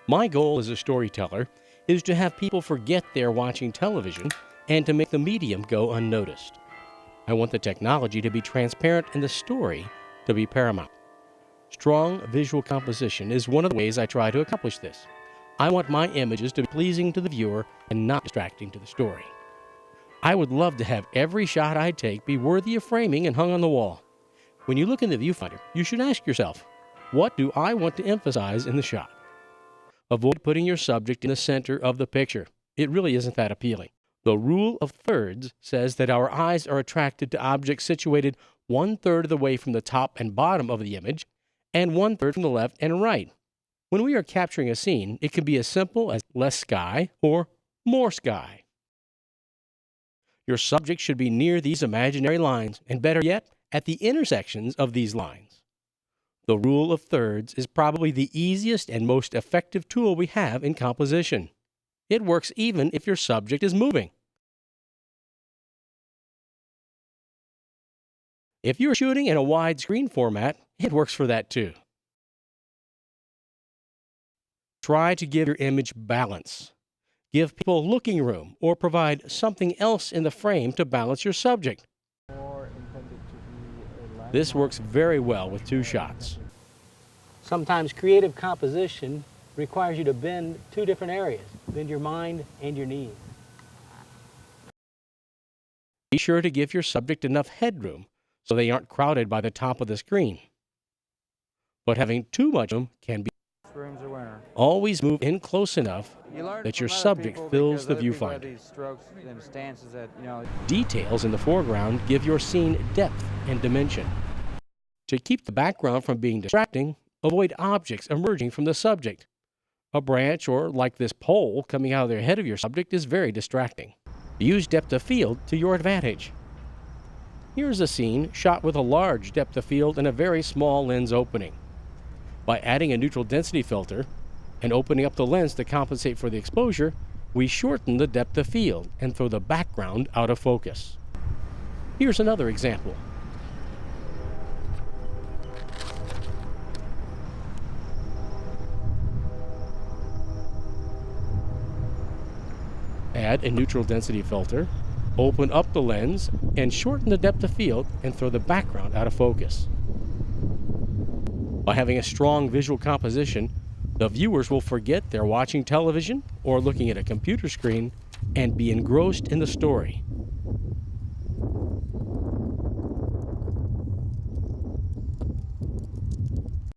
My goal as a storyteller is to have people forget they're watching television and to make the medium go unnoticed. I want the technology to be transparent and the story to be paramount. Strong visual composition is one of the ways I try to accomplish this. I want my images to be pleasing to the viewer and not distracting to the story. I would love to have every shot I take be worthy of framing and hung on the wall. When you look in the viewfinder, you should ask yourself, what do I want to emphasize in the shot? Avoid putting your subject in the center of the picture. It really isn't that appealing. The rule of thirds says that our eyes are attracted to objects situated 1/3 of the way from the top and bottom of the image and 1/3 from the left and right. When we are capturing a scene, it can be as simple as less sky or more sky. Your subject should be near these imaginary lines, and better yet, at the intersections of these lines. The rule of thirds is probably the easiest and most effective tool we have in composition. It works even if your subject is moving. If you're shooting in a widescreen format, it works for that too. Try to give your image balance. Give people looking room or provide something else in the frame to balance your subject. This works very well with two shots. Sometimes creative composition requires you to bend two different areas. Bend your mind and your knees. Be sure to give your subject enough headroom so they aren't crowded by the top of the screen. But having too much of them can be. Always move in close enough that your subject fills the viewfinder. Details in the foreground give your scene depth and dimension. To keep the background from being distracting, avoid objects emerging from the subject. A branch or, like this pole, coming out of the head of your subject is very distracting. Use depth of field to your advantage. Here's a scene shot with a large depth of field and a very small lens opening. By adding a neutral density filter and opening up the lens to compensate for the exposure, we shorten the depth of field and throw the background out of focus. Here's another example. Add a neutral density filter, open up the lens, and shorten the depth of field and throw the background out of focus. By having a strong visual composition, the viewers will forget they're watching television or looking at a computer screen and be engrossed in the story.